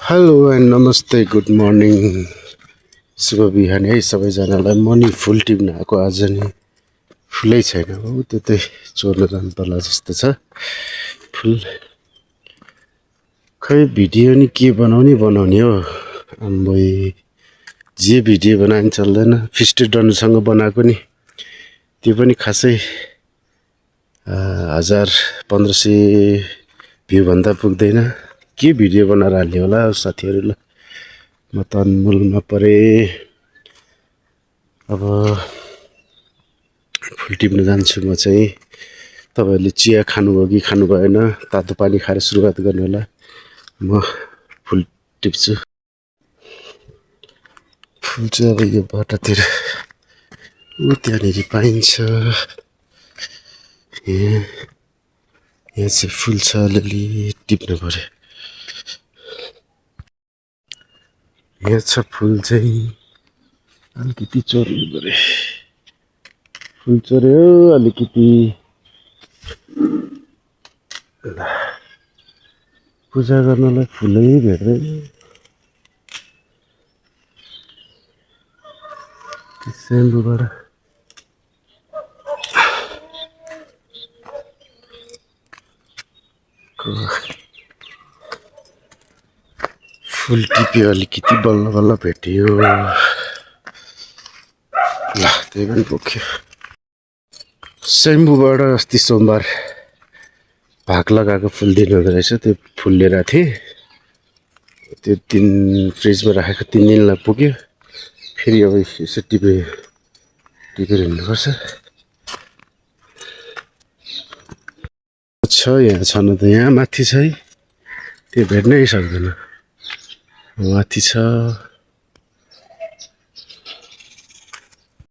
hello and नमस्ते good morning शुभ बिहान है सबैजनालाई मनी फुल टिप्न आएको आज नि फुलै छैन हो त्यतै चोर्न जानु पर्ला जस्तो छ फुल खै भिडियो नि के बनाउने हो आम्बोइ जे भिडियो बनाए चल्दैन फिस्टेड डनसँग बनाएको नि त्यो पनि खासै 1500 भ्यू भन्दा पुग्दैन के भिडियो बनाएर हाल्ने होला साथीहरुलाई म त अनमोलमा परे अब फुल टिप्न जान्छु म चाहिँ तपाईहरुले चिया खानुभयो कि खानु भएन तातो पानी खाएर सुरुवात गर्नु होला म फुल टिप्छु फुल चाहिँ अब यो बाटातिर उ त्यहाँनेरि पाइन्छ यहाँ चाहिँ फुल छ अलिअलि टिप्नु पर्यो यहाँ छ फुल चाहिँ अलिकति चोर्नु पर्यो फुल चोर्यो अलिकति पूजा गर्नलाई फुलै भेट्दैन सेम्बुबाट फुल टिप्यो अलिकति बल्ल बल्ल भेटियो ल त्यही पनि बोक्यो सेम्बुबाट अस्ति सोमबार भाग लगाएको फुल दिनुहुँदो रहेछ त्यो फुल लिएर थिएँ त्यो दिन फ्रिजमा राखेको 3 दिनलाई पुग्यो फेरि अब यसो टिपेर हिँड्नुपर्छ छ यहाँ छन त यहाँ माथि छ है त्यो भेट्नै सक्दैन माथि छ